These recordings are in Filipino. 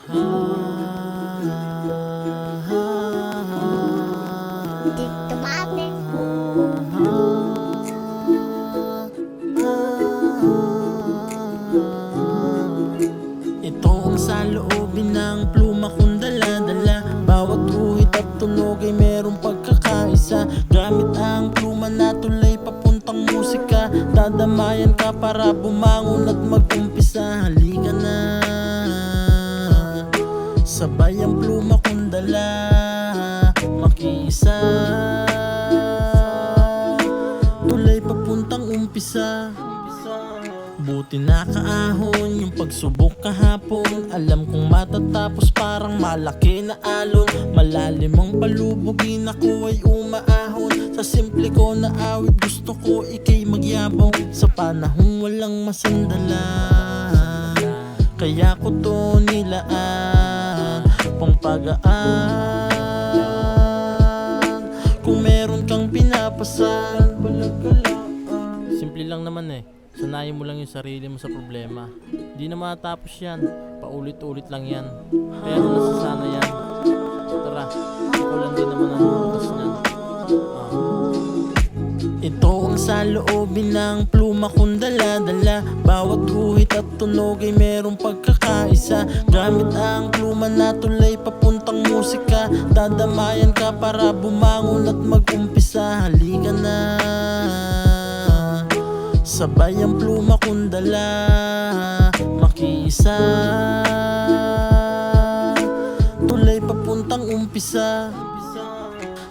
Ito ang saloobin ng pluma kong dala-dala. Bawat guhit at tunog ay merong pagkakaisa. Gamit ang pluma na tulay papuntang musika. Dadamayan ka para bumangon at mag-umpisa. Halika na, sabay ang pluma kong dala, makiisa. Tulay papuntang umpisa. Buti na kaahon yung pagsubok kahapon. Alam kong matatapos parang malaki na alon. Malalim ang palubogin, ako ay umaahon. Sa simple ko na awit gusto ko ikay magyabong. Sa panahong walang masandalan, kaya ko to nilaan pang pagaan. Kung meron kang pinapasan, simple lang naman eh. Sanayin mo lang yung sarili mo sa problema. Di na matapos yan, paulit-ulit lang yan. Pero nasasana yan. Tara, ako lang din naman ang lutas niyan. Ito ang saloobin ng pluma kong dala-dala. Bawat guhit at tunog ay merong pagkakaisa. Gamit ang pluma na tulay papuntang musika. Dadamayan ka para bumangon at mag-umpisa. Halika na, sabay ang pluma kong dala, makiisa. Tulay papuntang umpisa.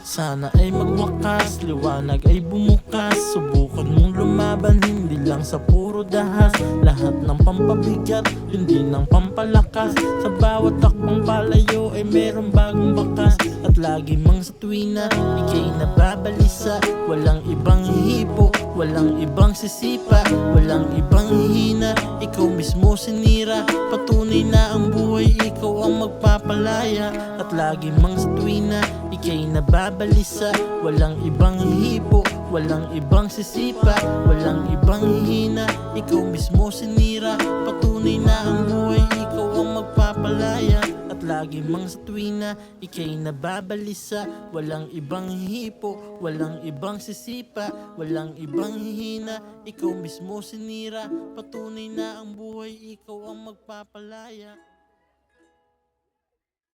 Sana ay magwakas, liwanag ay bumukas. Subukan mong lumaban, hindi lang sa puro dahas. Lahat ng pampabigat, hindi ng pampalakas. Sa bawat takbong palayo ay merong bagong bakas. At lagi mang sa tuwina, ikay nababalisa. Walang ibang hihipo, walang ibang sisipa, walang ibang hihina. Ikaw mismo sinira, patunay na ang buhay ikaw ang magpapalaya. At lagi mang sa tuwina, ikay nababalisa. Walang ibang hihipo, walang ibang sisipa, walang ibang hihina. Ikaw mismo sinira, patunay na ang buhay ikaw ang magpapalaya. At lagi mang sa tuwina, ikay nababalisa. Walang ibang hipo, walang ibang sisipa, walang ibang hihina. Ikaw mismo sinira, patunay na ang buhay ikaw ang magpapalaya.